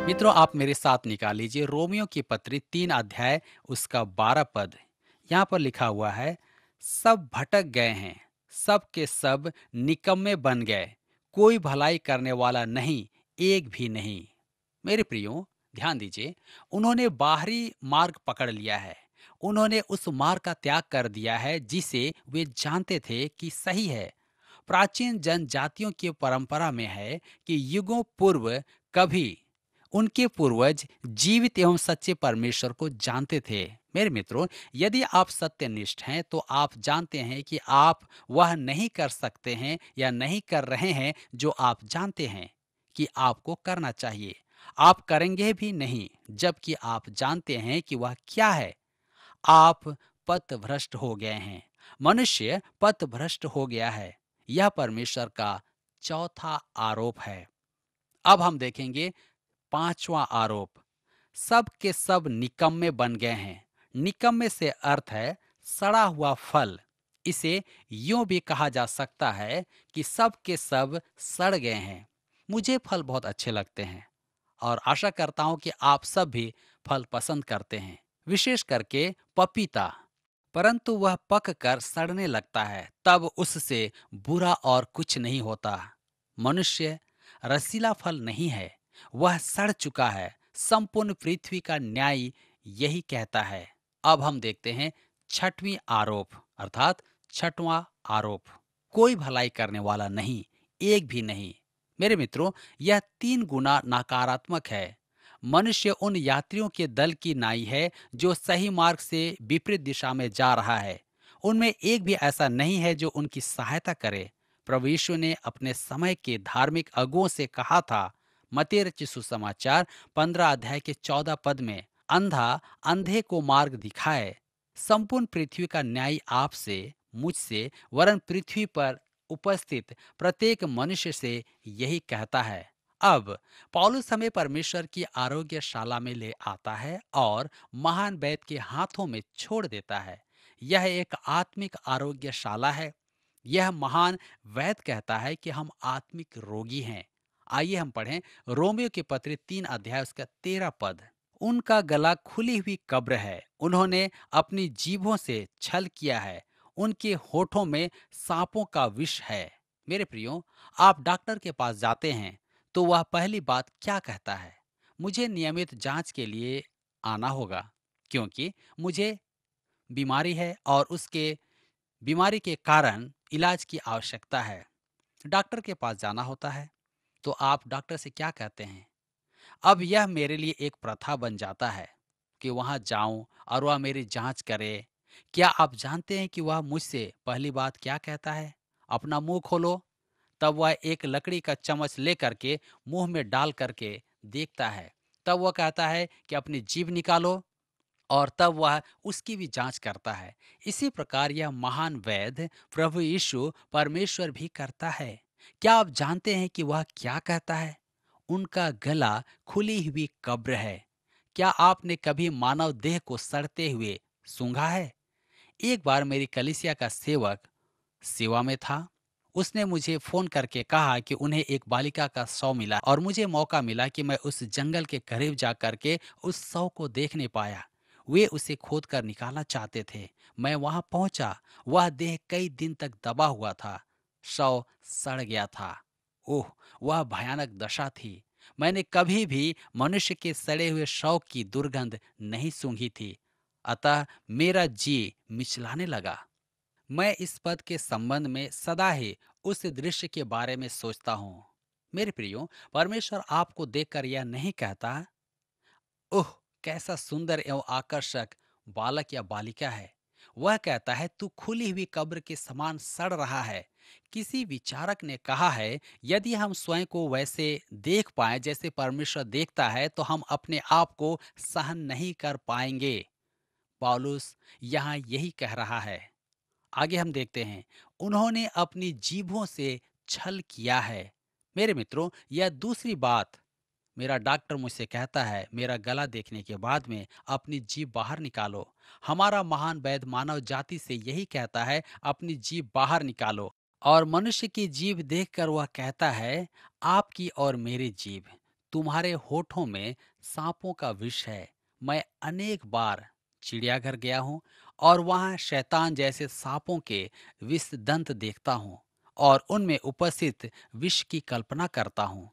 मित्रों, आप मेरे साथ निकाल लीजिए रोमियो की पत्री 3 अध्याय उसका 12 पद। यहाँ पर लिखा हुआ है, सब भटक गए हैं, सब के सब निकम्मे बन गए, कोई भलाई करने वाला नहीं, एक भी नहीं। मेरे प्रियो, ध्यान दीजिए, उन्होंने बाहरी मार्ग पकड़ लिया है। उन्होंने उस मार्ग का त्याग कर दिया है जिसे वे जानते थे कि सही है। प्राचीन जनजातियों की परंपरा में है कि युगों पूर्व कभी उनके पूर्वज जीवित एवं सच्चे परमेश्वर को जानते थे। मेरे मित्रों, यदि आप सत्यनिष्ठ हैं तो आप जानते हैं कि आप वह नहीं कर सकते हैं या नहीं कर रहे हैं जो आप जानते हैं कि आपको करना चाहिए। आप करेंगे भी नहीं, जबकि आप जानते हैं कि वह क्या है। आप पथभ्रष्ट हो गए हैं। मनुष्य पथभ्रष्ट हो गया है। यह परमेश्वर का चौथा आरोप है। अब हम देखेंगे पांचवा आरोप। सब के सब निकम्मे बन गए हैं। निकम्मे से अर्थ है सड़ा हुआ फल। इसे यूं भी कहा जा सकता है कि सब के सब सड़ गए हैं। मुझे फल बहुत अच्छे लगते हैं और आशा करता हूं कि आप सब भी फल पसंद करते हैं, विशेष करके पपीता। परंतु वह पक कर सड़ने लगता है, तब उससे बुरा और कुछ नहीं होता। मनुष्य रसीला फल नहीं है, वह सड़ चुका है। संपूर्ण पृथ्वी का न्याय यही कहता है। अब हम देखते हैं छठवीं आरोप, अर्थात छठवां आरोप। कोई भलाई करने वाला नहीं, एक भी नहीं। मेरे मित्रों, यह 3 गुना नकारात्मक है। मनुष्य उन यात्रियों के दल की नाई है जो सही मार्ग से विपरीत दिशा में जा रहा है। उनमें एक भी ऐसा नहीं है जो उनकी सहायता करे। प्रभु यीशु ने अपने समय के धार्मिक अगुओं से कहा था, मत्ती रचित सुसमाचार 15 अध्याय के 14 पद में, अंधा अंधे को मार्ग दिखाए। संपूर्ण पृथ्वी का न्याय आपसे, मुझसे, वरन पृथ्वी पर उपस्थित प्रत्येक मनुष्य से यही कहता है। अब पौलुस हमें परमेश्वर की आरोग्यशाला में ले आता है और महान वैद्य के हाथों में छोड़ देता है। यह एक आत्मिक आरोग्यशाला है। यह महान वैद्य कहता है कि हम आत्मिक रोगी हैं। आइए हम पढ़ें रोमियो की पत्री 3 अध्याय उसका 13 पद। उनका गला खुली हुई कब्र है, उन्होंने अपनी जीभों से छल किया है, उनके होठों में सांपों का विष है। मेरे प्रियो, आप डॉक्टर के पास जाते हैं तो वह पहली बात क्या कहता है? मुझे नियमित जांच के लिए आना होगा, क्योंकि मुझे बीमारी है और उसके बीमारी के कारण इलाज की आवश्यकता है। डॉक्टर के पास जाना होता है तो आप डॉक्टर से क्या कहते हैं? अब यह मेरे लिए एक प्रथा बन जाता है कि वहां जाऊं और वह मेरी जांच करे। क्या आप जानते हैं कि वह मुझसे पहली बात क्या कहता है? अपना मुंह खोलो। तब वह एक लकड़ी का चम्मच लेकर के मुंह में डाल करके देखता है। तब वह कहता है कि अपनी जीभ निकालो, और तब वह उसकी भी जांच करता है। इसी प्रकार यह महान वैद्य प्रभु यीशु परमेश्वर भी करता है। क्या आप जानते हैं कि वह क्या कहता है? उनका गला खुली हुई कब्र है। क्या आपने कभी मानव देह को सड़ते हुए सूंघा है? एक बार मेरी कलीसिया का सेवक सेवा में था। उसने मुझे फोन करके कहा कि उन्हें एक बालिका का शव मिला और मुझे मौका मिला कि मैं उस जंगल के करीब जा करके उस शव को देखने पाया। वे उसे खोद कर निकालना चाहते थे। मैं वहां पहुंचा। वह देह कई दिन तक दबा हुआ था। शव सड़ गया था। ओह, वह भयानक दशा थी। मैंने कभी भी मनुष्य के सड़े हुए शव की दुर्गंध नहीं सूंघी थी। अतः मेरा जी मिचलाने लगा। मैं इस पद के संबंध में सदा ही उस दृश्य के बारे में सोचता हूँ। मेरे प्रियो, परमेश्वर आपको देखकर यह नहीं कहता, ओह, कैसा सुंदर एवं आकर्षक बालक या बालिका है। वह कहता है, तू खुली हुई कब्र के समान सड़ रहा है। किसी विचारक ने कहा है, यदि हम स्वयं को वैसे देख पाए जैसे परमेश्वर देखता है तो हम अपने आप को सहन नहीं कर पाएंगे। पौलुस यहाँ यही कह रहा है। आगे हम देखते हैं, उन्होंने अपनी जीभों से छल किया है। मेरे मित्रों, यह दूसरी बात। मेरा डॉक्टर मुझसे कहता है, मेरा गला देखने के बाद में अपनी जीभ बाहर निकालो। हमारा महान वैद्य मानव जाति से यही कहता है, अपनी जीभ बाहर निकालो। और मनुष्य की जीभ देखकर वह कहता है, आपकी और मेरी जीभ तुम्हारे होठों में सांपों का विष है। मैं अनेक बार चिड़ियाघर गया हूँ और वहाँ शैतान जैसे सांपों के विष दंत देखता हूँ और उनमें उपस्थित विष की कल्पना करता हूँ।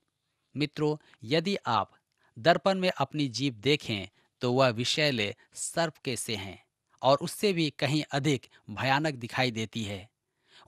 मित्रों, यदि आप दर्पण में अपनी जीभ देखें तो वह विषैले सर्प के से हैं और उससे भी कहीं अधिक भयानक दिखाई देती है।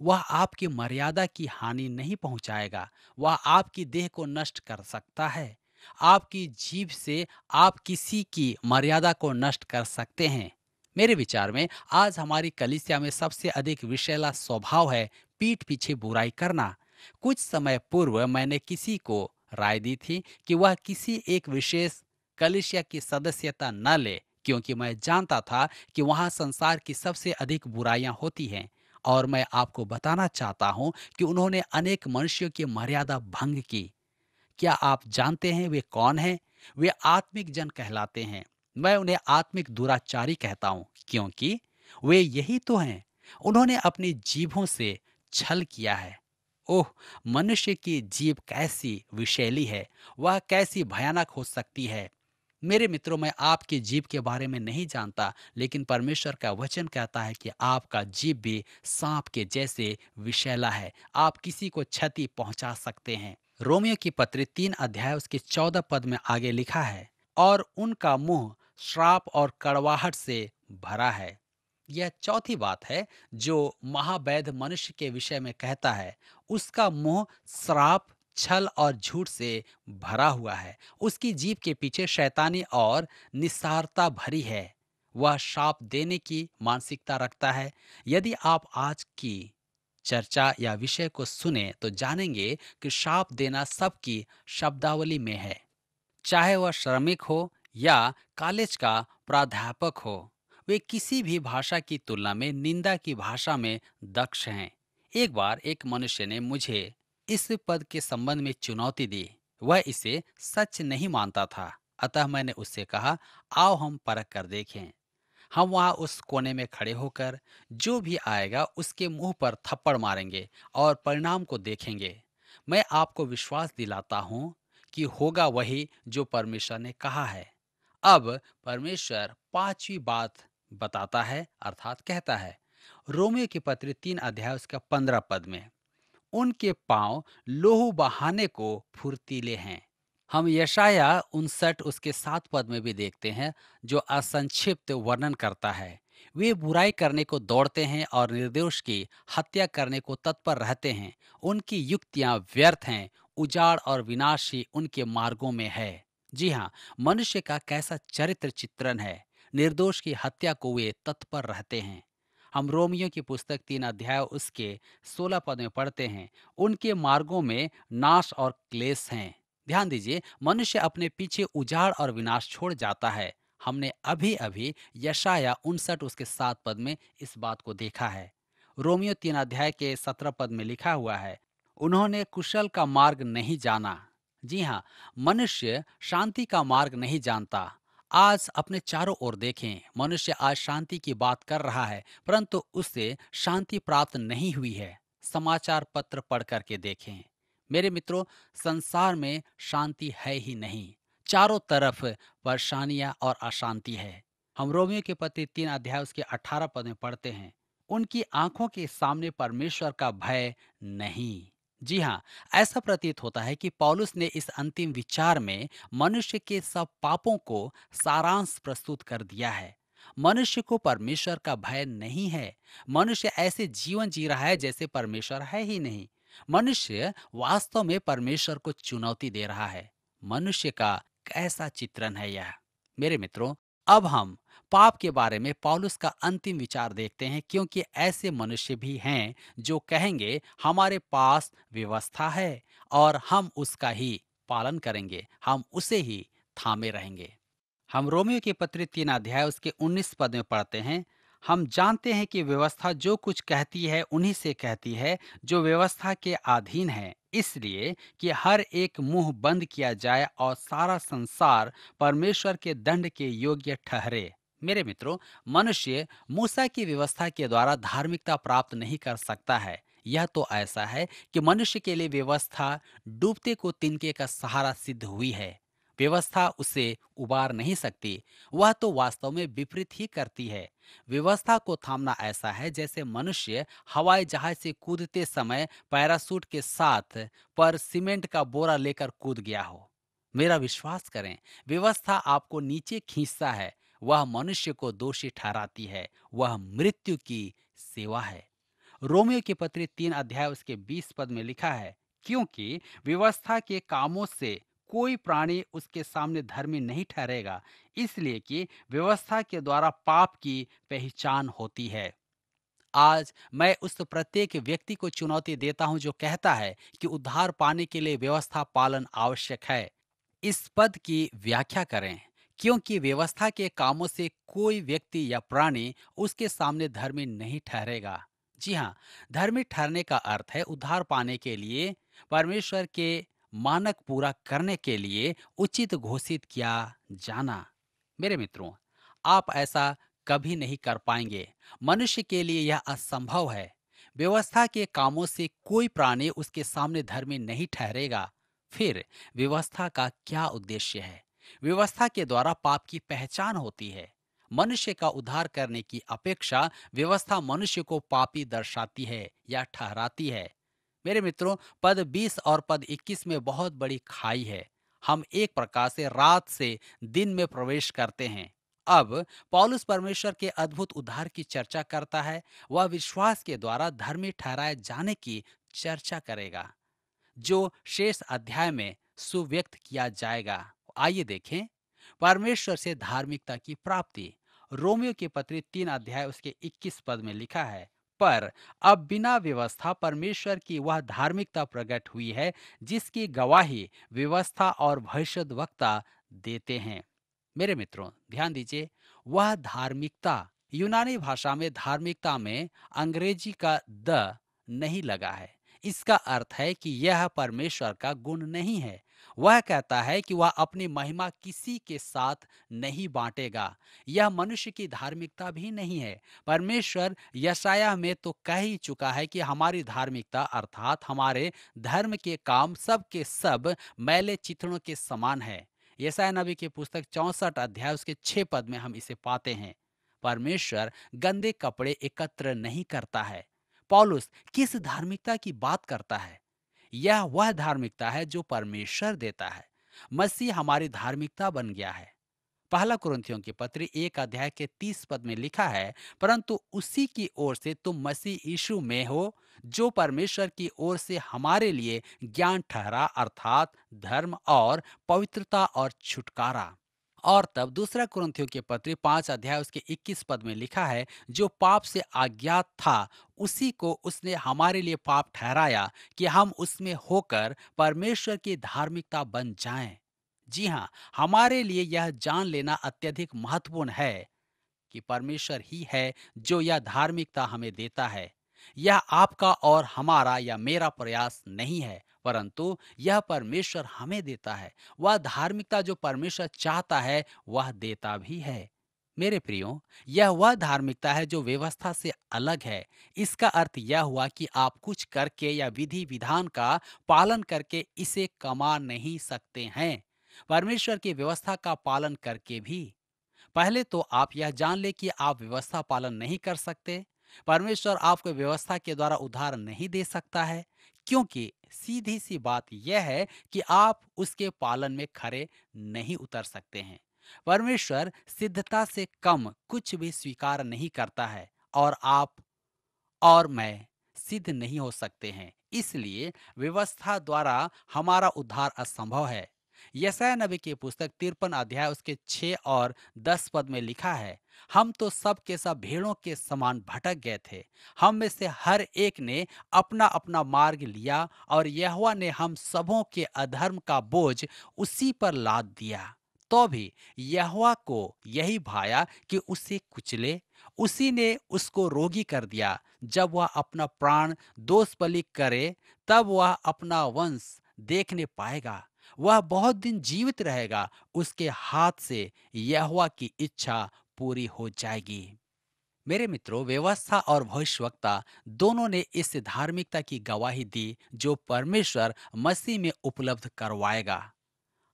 वह आपकी मर्यादा की हानि नहीं पहुंचाएगा, वह आपकी देह को नष्ट कर सकता है। आपकी जीभ से आप किसी की मर्यादा को नष्ट कर सकते हैं। मेरे विचार में आज हमारी कलीसिया में सबसे अधिक विषैला स्वभाव है पीठ पीछे बुराई करना। कुछ समय पूर्व मैंने किसी को राय दी थी कि वह किसी एक विशेष कलीसिया की सदस्यता न ले, क्योंकि मैं जानता था कि वहां संसार की सबसे अधिक बुराइयां होती हैं। और मैं आपको बताना चाहता हूं कि उन्होंने अनेक मनुष्यों की मर्यादा भंग की। क्या आप जानते हैं वे कौन हैं? वे आत्मिक जन कहलाते हैं। मैं उन्हें आत्मिक दुराचारी कहता हूं, क्योंकि वे यही तो हैं। उन्होंने अपनी जीभों से छल किया है। ओह! मनुष्य की जीभ कैसी विषैली है, वह कैसी भयानक हो सकती है। मेरे मित्रों, मैं आपकी जीभ के बारे में नहीं जानता, लेकिन परमेश्वर का वचन कहता है कि आपका जीभ भी सांप के जैसे विषैला है। आप किसी को क्षति पहुंचा सकते हैं। रोमियो की पत्री 3 अध्याय उसके 14 पद में आगे लिखा है, और उनका मुंह श्राप और कड़वाहट से भरा है। यह चौथी बात है जो महावैध मनुष्य के विषय में कहता है। उसका मुंह श्राप, छल और झूठ से भरा हुआ है। उसकी जीभ के पीछे शैतानी और निस्सारता भरी है। वह शाप देने की मानसिकता रखता है। यदि आप आज की चर्चा या विषय को सुने तो जानेंगे कि शाप देना सबकी शब्दावली में है। चाहे वह श्रमिक हो या कॉलेज का प्राध्यापक हो, वे किसी भी भाषा की तुलना में निंदा की भाषा में दक्ष हैं। एक बार एक मनुष्य ने मुझे इस पद के संबंध में चुनौती दी। वह इसे सच नहीं मानता था, अतः मैंने उससे कहा, आओ हम परख कर देखें। हम वहां उस कोने में खड़े होकर जो भी आएगा उसके मुंह पर थप्पड़ मारेंगे और परिणाम को देखेंगे। मैं आपको विश्वास दिलाता हूं कि होगा वही जो परमेश्वर ने कहा है। अब परमेश्वर पांचवी बात बताता है, अर्थात कहता है रोमियो की पत्री 3 अध्याय उसका 15 पद में, उनके पांव लोहू बहाने को फुर्तीले हैं। हम यशाया 59 उसके 7 पद में भी देखते हैं, जो असंक्षिप्त वर्णन करता है। वे बुराई करने को दौड़ते हैं और निर्दोष की हत्या करने को तत्पर रहते हैं। उनकी युक्तियां व्यर्थ हैं, उजाड़ और विनाश ही उनके मार्गों में है। जी हाँ, मनुष्य का कैसा चरित्र चित्रण है। निर्दोष की हत्या को वे तत्पर रहते हैं। हम रोमियो की पुस्तक 3 अध्याय उसके 16 पद में पढ़ते हैं, उनके मार्गों में नाश और क्लेश हैं। ध्यान दीजिए, मनुष्य अपने पीछे उजाड़ और विनाश छोड़ जाता है। हमने अभी अभी यशाया 59 उसके 7 पद में इस बात को देखा है। रोमियो 3 अध्याय के 17 पद में लिखा हुआ है, उन्होंने कुशल का मार्ग नहीं जाना। जी हाँ, मनुष्य शांति का मार्ग नहीं जानता। आज अपने चारों ओर देखें, मनुष्य आज शांति की बात कर रहा है, परंतु उससे शांति प्राप्त नहीं हुई है। समाचार पत्र पढ़ करके देखें। मेरे मित्रों, संसार में शांति है ही नहीं। चारों तरफ परेशानियां और अशांति है। हम रोमियो के पत्री 3 अध्याय उसके 18 पद में पढ़ते हैं, उनकी आंखों के सामने परमेश्वर का भय नहीं। जी हाँ, ऐसा प्रतीत होता है कि पौलुस ने इस अंतिम विचार में मनुष्य के सब पापों को सारांश प्रस्तुत कर दिया है। मनुष्य को परमेश्वर का भय नहीं है। मनुष्य ऐसे जीवन जी रहा है जैसे परमेश्वर है ही नहीं। मनुष्य वास्तव में परमेश्वर को चुनौती दे रहा है। मनुष्य का कैसा चित्रण है यह। मेरे मित्रों, अब हम पाप के बारे में पौलुस का अंतिम विचार देखते हैं, क्योंकि ऐसे मनुष्य भी हैं जो कहेंगे हमारे पास व्यवस्था है और हम उसका ही पालन करेंगे, हम उसे ही थामे रहेंगे। हम रोमियो की पत्री 3 अध्याय उसके 19 पद में पढ़ते हैं, हम जानते हैं कि व्यवस्था जो कुछ कहती है उन्हीं से कहती है जो व्यवस्था के अधीन है, इसलिए कि हर एक मुंह बंद किया जाए और सारा संसार परमेश्वर के दंड के योग्य ठहरे। मेरे मित्रों, मनुष्य मूसा की व्यवस्था के द्वारा धार्मिकता प्राप्त नहीं कर सकता है। यह तो ऐसा है कि मनुष्य के लिए व्यवस्था डूबते को तिनके का सहारा सिद्ध हुई है। व्यवस्था उसे उबार नहीं सकती, वह तो वास्तव में विपरीत ही करती है। व्यवस्था को थामना ऐसा है जैसे मनुष्य हवाई जहाज से कूदते समय पैराशूट के साथ पर सीमेंट का बोरा लेकर कूद गया हो। मेरा विश्वास करें, व्यवस्था आपको नीचे खींचता है, वह मनुष्य को दोषी ठहराती है, वह मृत्यु की सेवा है। रोमियो की पत्री 3 अध्याय उसके 20 पद में लिखा है, क्योंकि व्यवस्था के कामों से कोई प्राणी उसके सामने धर्मी नहीं ठहरेगा, इसलिए कि व्यवस्था के द्वारा पाप की पहचान होती है। आज मैं उस प्रत्येक व्यक्ति को चुनौती देता हूं जो कहता है कि उद्धार पाने के लिए व्यवस्था पालन आवश्यक है। इस पद की व्याख्या करें, क्योंकि व्यवस्था के कामों से कोई व्यक्ति या प्राणी उसके सामने धर्मी नहीं ठहरेगा। जी हाँ, धर्मी ठहरने का अर्थ है उद्धार पाने के लिए परमेश्वर के मानक पूरा करने के लिए उचित घोषित किया जाना। मेरे मित्रों, आप ऐसा कभी नहीं कर पाएंगे। मनुष्य के लिए यह असंभव है। व्यवस्था के कामों से कोई प्राणी उसके सामने धर्मी नहीं ठहरेगा। फिर व्यवस्था का क्या उद्देश्य है? व्यवस्था के द्वारा पाप की पहचान होती है। मनुष्य का उद्धार करने की अपेक्षा व्यवस्था मनुष्य को पापी दर्शाती है या ठहराती है। मेरे मित्रों, पद 20 और पद 21 में बहुत बड़ी खाई है। हम एक प्रकार से रात से दिन में प्रवेश करते हैं। अब पौलुस परमेश्वर के अद्भुत उद्धार की चर्चा करता है। वह विश्वास के द्वारा धर्मी ठहराए जाने की चर्चा करेगा, जो शेष अध्याय में सुव्यक्त किया जाएगा। आइए देखें, परमेश्वर से धार्मिकता की प्राप्ति। रोमियो की पत्री 3 अध्याय उसके 21 पद में लिखा है, पर अब बिना व्यवस्था परमेश्वर की वह धार्मिकता प्रकट हुई है जिसकी गवाही व्यवस्था और भविष्यद्वक्ता देते हैं। मेरे मित्रों, ध्यान दीजिए, वह धार्मिकता, यूनानी भाषा में धार्मिकता में अंग्रेजी का द नहीं लगा है। इसका अर्थ है कि यह परमेश्वर का गुण नहीं है। वह कहता है कि वह अपनी महिमा किसी के साथ नहीं बांटेगा। यह मनुष्य की धार्मिकता भी नहीं है। परमेश्वर यशायाह में तो कह ही चुका है कि हमारी धार्मिकता अर्थात हमारे धर्म के काम सब के सब मैले चिथड़ों के समान है। यशायाह नबी की पुस्तक 64 अध्याय उसके 6 पद में हम इसे पाते हैं। परमेश्वर गंदे कपड़े एकत्र नहीं करता है। पौलुस किस धार्मिकता की बात करता है? यह वह धार्मिकता है जो परमेश्वर देता है। मसीह हमारी धार्मिकता बन गया है। पहला कुरिन्थियों की पत्री 1 अध्याय के 30 पद में लिखा है, परंतु उसी की ओर से तुम मसीह यीशु में हो, जो परमेश्वर की ओर से हमारे लिए ज्ञान ठहरा, अर्थात धर्म और पवित्रता और छुटकारा। और तब दूसरा कुरिन्थियों के पत्री 5 अध्याय उसके 21 पद में लिखा है, जो पाप से अज्ञात था उसी को उसने हमारे लिए पाप ठहराया कि हम उसमें होकर परमेश्वर की धार्मिकता बन जाएं। जी हाँ, हमारे लिए यह जान लेना अत्यधिक महत्वपूर्ण है कि परमेश्वर ही है जो यह धार्मिकता हमें देता है। यह आपका और हमारा या मेरा प्रयास नहीं है, परंतु यह परमेश्वर हमें देता है। वह धार्मिकता जो परमेश्वर चाहता है वह देता भी है। मेरे प्रियो, यह वह धार्मिकता है जो व्यवस्था से अलग है। इसका अर्थ यह हुआ कि आप कुछ करके या विधि विधान का पालन करके इसे कमा नहीं सकते हैं। परमेश्वर की व्यवस्था का पालन करके भी। पहले तो आप यह जान ले कि आप व्यवस्था पालन नहीं कर सकते। परमेश्वर आपको व्यवस्था के द्वारा उद्धार नहीं दे सकता है, क्योंकि सीधी सी बात यह है कि आप उसके पालन में खरे नहीं उतर सकते हैं। परमेश्वर सिद्धता से कम कुछ भी स्वीकार नहीं करता है, और आप और मैं सिद्ध नहीं हो सकते हैं। इसलिए व्यवस्था द्वारा हमारा उद्धार असंभव है। यशायाह नबी की पुस्तक 53 अध्याय उसके 6 और 10 पद में लिखा है, हम तो सब के सब भेड़ों के समान भटक गए थे। हम में से हर एक ने अपना अपना मार्ग लिया, और यहोवा ने हम सबों के अधर्म का बोझ उसी पर लाद दिया। तो भी यहोवा को यही भाया कि उसे कुचले। उसी ने उसको रोगी कर दिया। जब वह अपना प्राण दोष बलि करे, तब वह अपना वंश देखने पाएगा। वह बहुत दिन जीवित रहेगा। उसके हाथ से यहोवा की इच्छा पूरी हो जाएगी। मेरे मित्रों, व्यवस्था और भविष्यवक्ता दोनों ने इस धार्मिकता की गवाही दी जो परमेश्वर मसीह में उपलब्ध करवाएगा।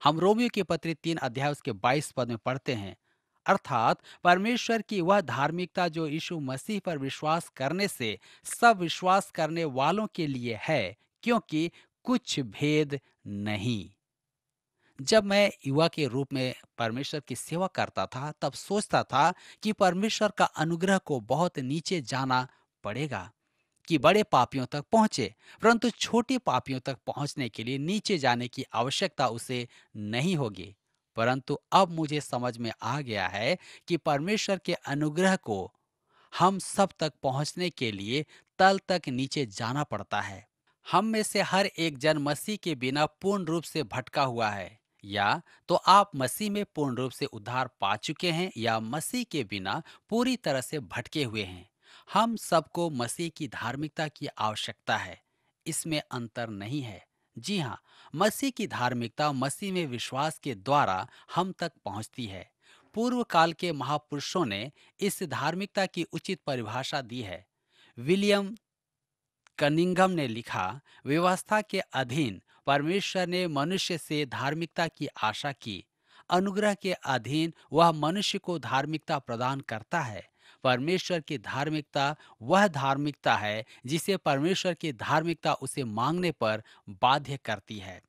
हम रोमियो की पत्री 3 अध्याय उसके 22 पद में पढ़ते हैं, अर्थात परमेश्वर की वह धार्मिकता जो यीशु मसीह पर विश्वास करने से सब विश्वास करने वालों के लिए है, क्योंकि कुछ भेद नहीं। जब मैं युवा के रूप में परमेश्वर की सेवा करता था, तब सोचता था कि परमेश्वर का अनुग्रह को बहुत नीचे जाना पड़ेगा कि बड़े पापियों तक पहुंचे, परंतु छोटे पापियों तक पहुंचने के लिए नीचे जाने की आवश्यकता उसे नहीं होगी। परंतु अब मुझे समझ में आ गया है कि परमेश्वर के अनुग्रह को हम सब तक पहुंचने के लिए तल तक नीचे जाना पड़ता है। हम में से हर एक जन मसीह के बिना पूर्ण रूप से भटका हुआ है। या तो आप मसीह में पूर्ण रूप से उद्धार पा चुके हैं या मसीह के बिना पूरी तरह से भटके हुए हैं। हम सबको मसीह की धार्मिकता की आवश्यकता है, इसमें अंतर नहीं है। जी हाँ, मसीह की धार्मिकता मसीह में विश्वास के द्वारा हम तक पहुंचती है। पूर्व काल के महापुरुषों ने इस धार्मिकता की उचित परिभाषा दी है। विलियम कनिंघम ने लिखा, व्यवस्था के अधीन परमेश्वर ने मनुष्य से धार्मिकता की आशा की। अनुग्रह के अधीन वह मनुष्य को धार्मिकता प्रदान करता है। परमेश्वर की धार्मिकता वह धार्मिकता है जिसे परमेश्वर की धार्मिकता उसे मांगने पर बाध्य करती है।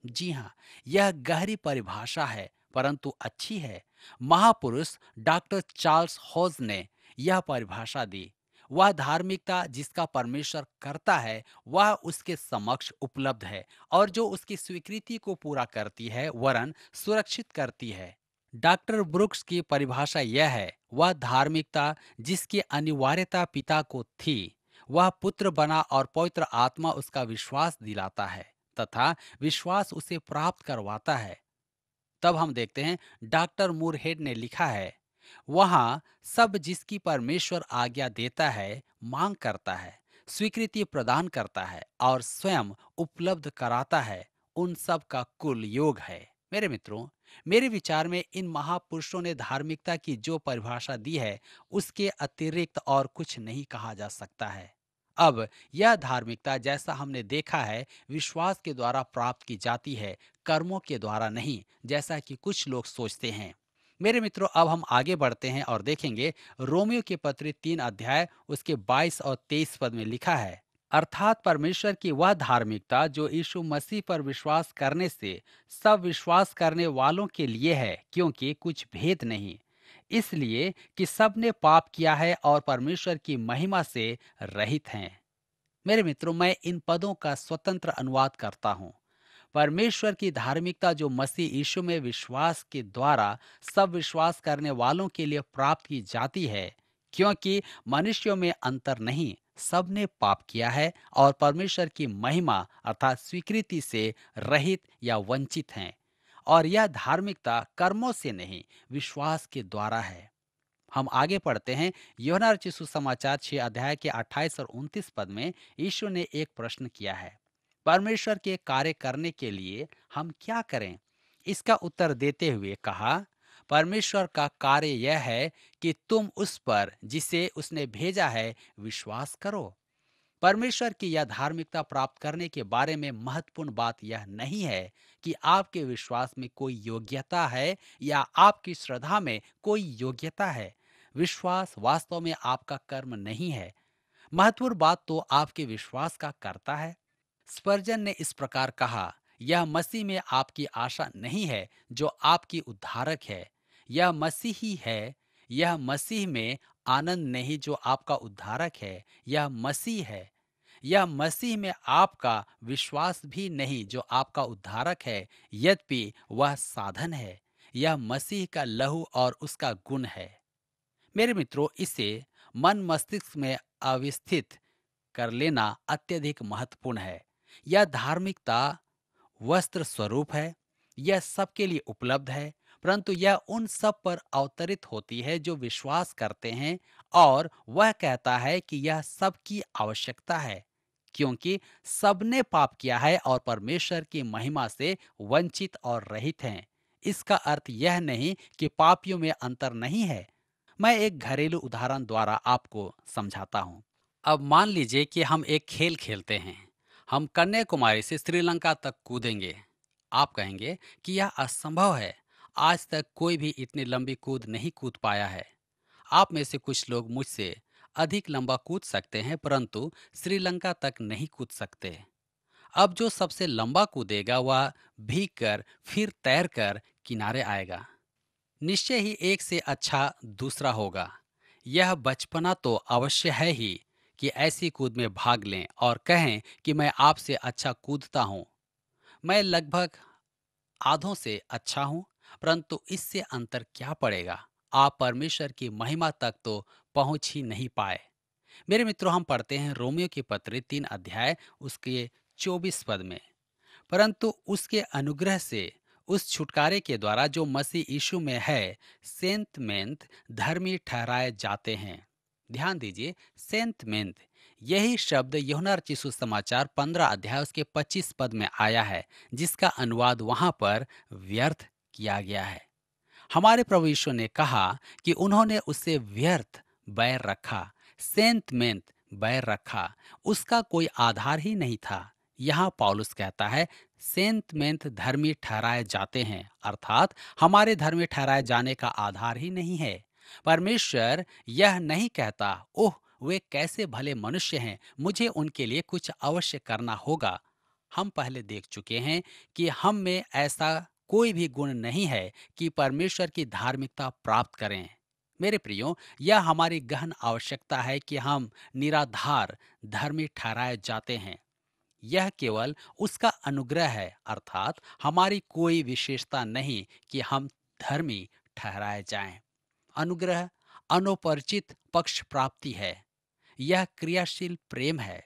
जी हाँ, यह गहरी परिभाषा है, परंतु अच्छी है। महापुरुष डॉक्टर चार्ल्स हॉज ने यह परिभाषा दी, वह धार्मिकता जिसका परमेश्वर करता है वह उसके समक्ष उपलब्ध है और जो उसकी स्वीकृति को पूरा करती है वरन सुरक्षित करती है। डॉक्टर ब्रुक्स की परिभाषा यह है, वह धार्मिकता जिसकी अनिवार्यता पिता को थी, वह पुत्र बना और पवित्र आत्मा उसका विश्वास दिलाता है तथा विश्वास उसे प्राप्त करवाता है। तब हम देखते हैं डॉक्टर मूरहेड ने लिखा है, वहां सब जिसकी परमेश्वर आज्ञा देता है, मांग करता है, स्वीकृति प्रदान करता है और स्वयं उपलब्ध कराता है, उन सब का कुल योग है। मेरे मित्रों, मेरे विचार में इन महापुरुषों ने धार्मिकता की जो परिभाषा दी है उसके अतिरिक्त और कुछ नहीं कहा जा सकता है। अब यह धार्मिकता जैसा हमने देखा है विश्वास के द्वारा प्राप्त की जाती है, कर्मों के द्वारा नहीं, जैसा कि कुछ लोग सोचते हैं। मेरे मित्रों, अब हम आगे बढ़ते हैं और देखेंगे रोमियो के पत्री 3 अध्याय उसके 22 और 23 पद में लिखा है, अर्थात परमेश्वर की वह धार्मिकता जो यीशु मसीह पर विश्वास करने से सब विश्वास करने वालों के लिए है, क्योंकि कुछ भेद नहीं, इसलिए कि सब ने पाप किया है और परमेश्वर की महिमा से रहित हैं। मेरे मित्रों, मैं इन पदों का स्वतंत्र अनुवाद करता हूँ। परमेश्वर की धार्मिकता जो मसीह यीशु में विश्वास के द्वारा सब विश्वास करने वालों के लिए प्राप्त की जाती है, क्योंकि मनुष्यों में अंतर नहीं, सब ने पाप किया है और परमेश्वर की महिमा अर्थात स्वीकृति से रहित या वंचित हैं। और यह धार्मिकता कर्मों से नहीं, विश्वास के द्वारा है। हम आगे पढ़ते हैं। यूहन्ना रचित सुसमाचार 6 अध्याय के 28 और 29 पद में यीशु ने एक प्रश्न किया है, परमेश्वर के कार्य करने के लिए हम क्या करें? इसका उत्तर देते हुए कहा, परमेश्वर का कार्य यह है कि तुम उस पर जिसे उसने भेजा है विश्वास करो। परमेश्वर की यह धार्मिकता प्राप्त करने के बारे में महत्वपूर्ण बात यह नहीं है कि आपके विश्वास में कोई योग्यता है या आपकी श्रद्धा में कोई योग्यता है। विश्वास वास्तव में आपका कर्म नहीं है। महत्वपूर्ण बात तो आपके विश्वास का करता है। स्पर्जन ने इस प्रकार कहा, यह मसीह में आपकी आशा नहीं है जो आपकी उद्धारक है, यह मसीह ही है। यह मसीह में आनंद नहीं जो आपका उद्धारक है, यह मसीह है। यह मसीह में आपका विश्वास भी नहीं जो आपका उद्धारक है, यद्यपि वह साधन है। यह मसीह का लहू और उसका गुण है। मेरे मित्रों, इसे मन मस्तिष्क में अवस्थित कर लेना अत्यधिक महत्वपूर्ण है। यह धार्मिकता वस्त्र स्वरूप है, यह सबके लिए उपलब्ध है, परंतु यह उन सब पर अवतरित होती है जो विश्वास करते हैं, और वह कहता है कि यह सबकी आवश्यकता है, क्योंकि सबने पाप किया है और परमेश्वर की महिमा से वंचित और रहित हैं। इसका अर्थ यह नहीं कि पापियों में अंतर नहीं है, मैं एक घरेलू उदाहरण द्वारा आपको समझाता हूँ। अब मान लीजिए कि हम एक खेल खेलते हैं। हम कन्याकुमारी से श्रीलंका तक कूदेंगे। आप कहेंगे कि यह असंभव है। आज तक कोई भी इतनी लंबी कूद नहीं कूद पाया है। आप में से कुछ लोग मुझसे अधिक लंबा कूद सकते हैं, परंतु श्रीलंका तक नहीं कूद सकते। अब जो सबसे लंबा कूदेगा वह भीग कर फिर तैर कर किनारे आएगा। निश्चय ही एक से अच्छा दूसरा होगा। यह बचपना तो अवश्य है ही कि ऐसी कूद में भाग लें और कहें कि मैं आपसे अच्छा कूदता हूँ। मैं लगभग आधों से अच्छा हूँ, परंतु इससे अंतर क्या पड़ेगा? आप परमेश्वर की महिमा तक तो पहुंच ही नहीं पाए। मेरे मित्रों, हम पढ़ते हैं रोमियो की पत्री 3 अध्याय उसके 24 पद में, परंतु उसके अनुग्रह से उस छुटकारे के द्वारा जो मसीह यीशु में है, सेंत मेंत धर्मी ठहराए जाते हैं। ध्यान दीजिए, सेंत मेंत, यही शब्द यूहन्ना रचित सुसमाचार 15 अध्याय उसके 25 पद में आया है, जिसका अनुवाद वहां पर व्यर्थ किया गया है। हमारे प्रभु यीशु ने कहा कि उन्होंने उससे व्यर्थ बैर रखा, सेंतमेंत बैर रखा। उसका कोई आधार ही नहीं था। यहाँ पौलुस कहता है सेंतमेंत धर्मी ठहराए जाते हैं, अर्थात हमारे धर्मी ठहराए जाने का आधार ही नहीं है। परमेश्वर यह नहीं कहता, ओह वे कैसे भले मनुष्य हैं, मुझे उनके लिए कुछ अवश्य करना होगा। हम पहले देख चुके हैं कि हम में ऐसा कोई भी गुण नहीं है कि परमेश्वर की धार्मिकता प्राप्त करें। मेरे प्रियो, यह हमारी गहन आवश्यकता है कि हम निराधार धर्मी ठहराए जाते हैं। यह केवल उसका अनुग्रह है, अर्थात हमारी कोई विशेषता नहीं कि हम धर्मी ठहराए जाएं। अनुग्रह अनौपरिचित पक्ष प्राप्ति है। यह क्रियाशील प्रेम है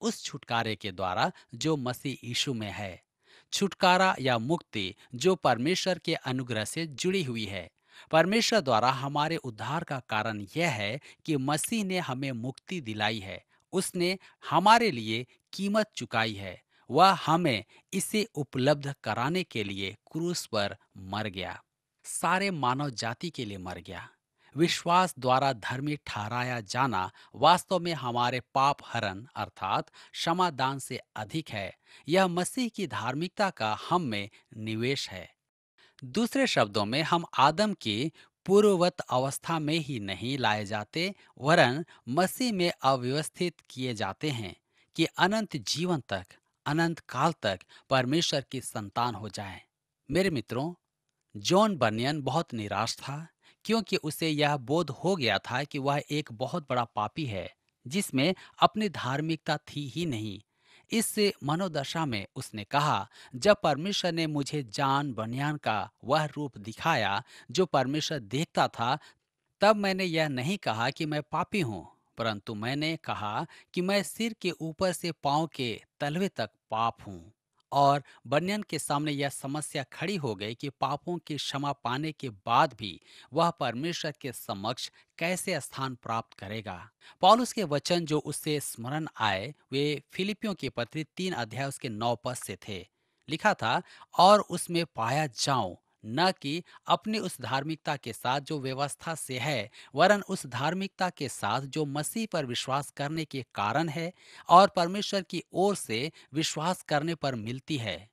उस छुटकारे के द्वारा जो मसीह यीशु में है। छुटकारा या मुक्ति जो परमेश्वर के अनुग्रह से जुड़ी हुई है। परमेश्वर द्वारा हमारे उद्धार का कारण यह है कि मसीह ने हमें मुक्ति दिलाई है। उसने हमारे लिए कीमत चुकाई है। वह हमें इसे उपलब्ध कराने के लिए क्रूस पर मर गया, सारे मानव जाति के लिए मर गया। विश्वास द्वारा धर्मी ठहराया जाना वास्तव में हमारे पाप हरण अर्थात क्षमादान से अधिक है। यह मसीह की धार्मिकता का हम में निवेश है। दूसरे शब्दों में, हम आदम की पूर्ववत अवस्था में ही नहीं लाए जाते, वरन मसीह में अव्यवस्थित किए जाते हैं कि अनंत जीवन तक, अनंत काल तक परमेश्वर की संतान हो जाएं। मेरे मित्रों, जॉन बनियन बहुत निराश था, क्योंकि उसे यह बोध हो गया था कि वह एक बहुत बड़ा पापी है जिसमें अपनी धार्मिकता थी ही नहीं। इस मनोदशा में उसने कहा, जब परमेश्वर ने मुझे जॉन बनियन का वह रूप दिखाया जो परमेश्वर देखता था, तब मैंने यह नहीं कहा कि मैं पापी हूँ, परंतु मैंने कहा कि मैं सिर के ऊपर से पांव के तलवे तक पाप हूँ। और बनियन के सामने यह समस्या खड़ी हो गई कि पापों की क्षमा पाने के बाद भी वह परमेश्वर के समक्ष कैसे स्थान प्राप्त करेगा। पौलुस के वचन जो उससे स्मरण आए वे फिलिपियों की पत्री 3 अध्याय उसके 9 पद से थे। लिखा था, और उसमें पाया जाऊं न कि अपनी उस धार्मिकता के साथ जो व्यवस्था से है, वरन उस धार्मिकता के साथ जो मसीह पर विश्वास करने के कारण है और परमेश्वर की ओर से विश्वास करने पर मिलती है।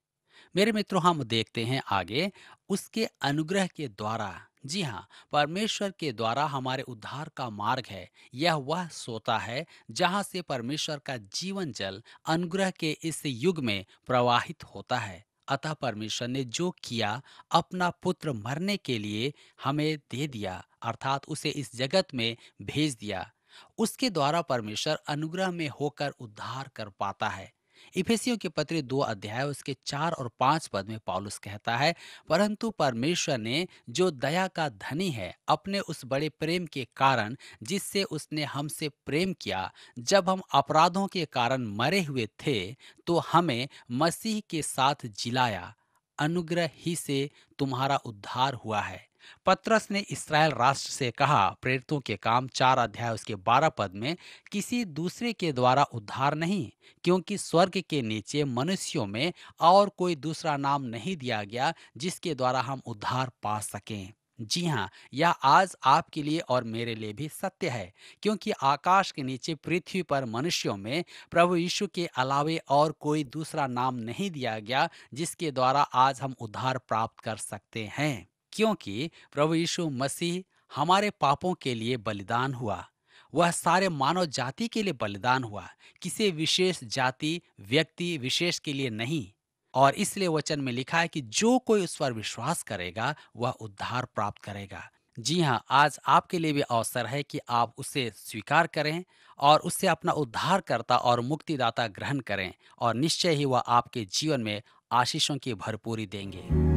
मेरे मित्रों, हम देखते हैं आगे, उसके अनुग्रह के द्वारा, जी हाँ, परमेश्वर के द्वारा हमारे उद्धार का मार्ग है। यह वह सोता है जहाँ से परमेश्वर का जीवन जल अनुग्रह के इस युग में प्रवाहित होता है। अतः परमेश्वर ने जो किया, अपना पुत्र मरने के लिए हमें दे दिया, अर्थात उसे इस जगत में भेज दिया। उसके द्वारा परमेश्वर अनुग्रह में होकर उद्धार कर पाता है। इफिसियों के पत्र 2 अध्याय उसके 4 और 5 पद में पौलुस कहता है, परंतु परमेश्वर ने जो दया का धनी है, अपने उस बड़े प्रेम के कारण जिससे उसने हमसे प्रेम किया, जब हम अपराधों के कारण मरे हुए थे, तो हमें मसीह के साथ जिलाया। अनुग्रह ही से तुम्हारा उद्धार हुआ है। पतरस ने इसराइल राष्ट्र से कहा, प्रेरितों के काम 4 अध्याय उसके 12 पद में, किसी दूसरे के द्वारा उद्धार नहीं, क्योंकि स्वर्ग के नीचे मनुष्यों में और कोई दूसरा नाम नहीं दिया गया जिसके द्वारा हम उद्धार पा सकें। जी हाँ, यह आज आपके लिए और मेरे लिए भी सत्य है, क्योंकि आकाश के नीचे पृथ्वी पर मनुष्यों में प्रभु यीशु के अलावे और कोई दूसरा नाम नहीं दिया गया जिसके द्वारा आज हम उद्धार प्राप्त कर सकते हैं। क्योंकि प्रभु यीशु मसीह हमारे पापों के लिए बलिदान हुआ। वह सारे मानव जाति के लिए बलिदान हुआ, किसी विशेष जाति, व्यक्ति विशेष के लिए नहीं। और इसलिए वचन में लिखा है कि जो कोई उस पर विश्वास करेगा वह उद्धार प्राप्त करेगा। जी हाँ, आज आपके लिए भी अवसर है कि आप उसे स्वीकार करें और उससे अपना उद्धारकर्ता और मुक्तिदाता ग्रहण करें, और निश्चय ही वह आपके जीवन में आशीषों की भरपूरी देंगे।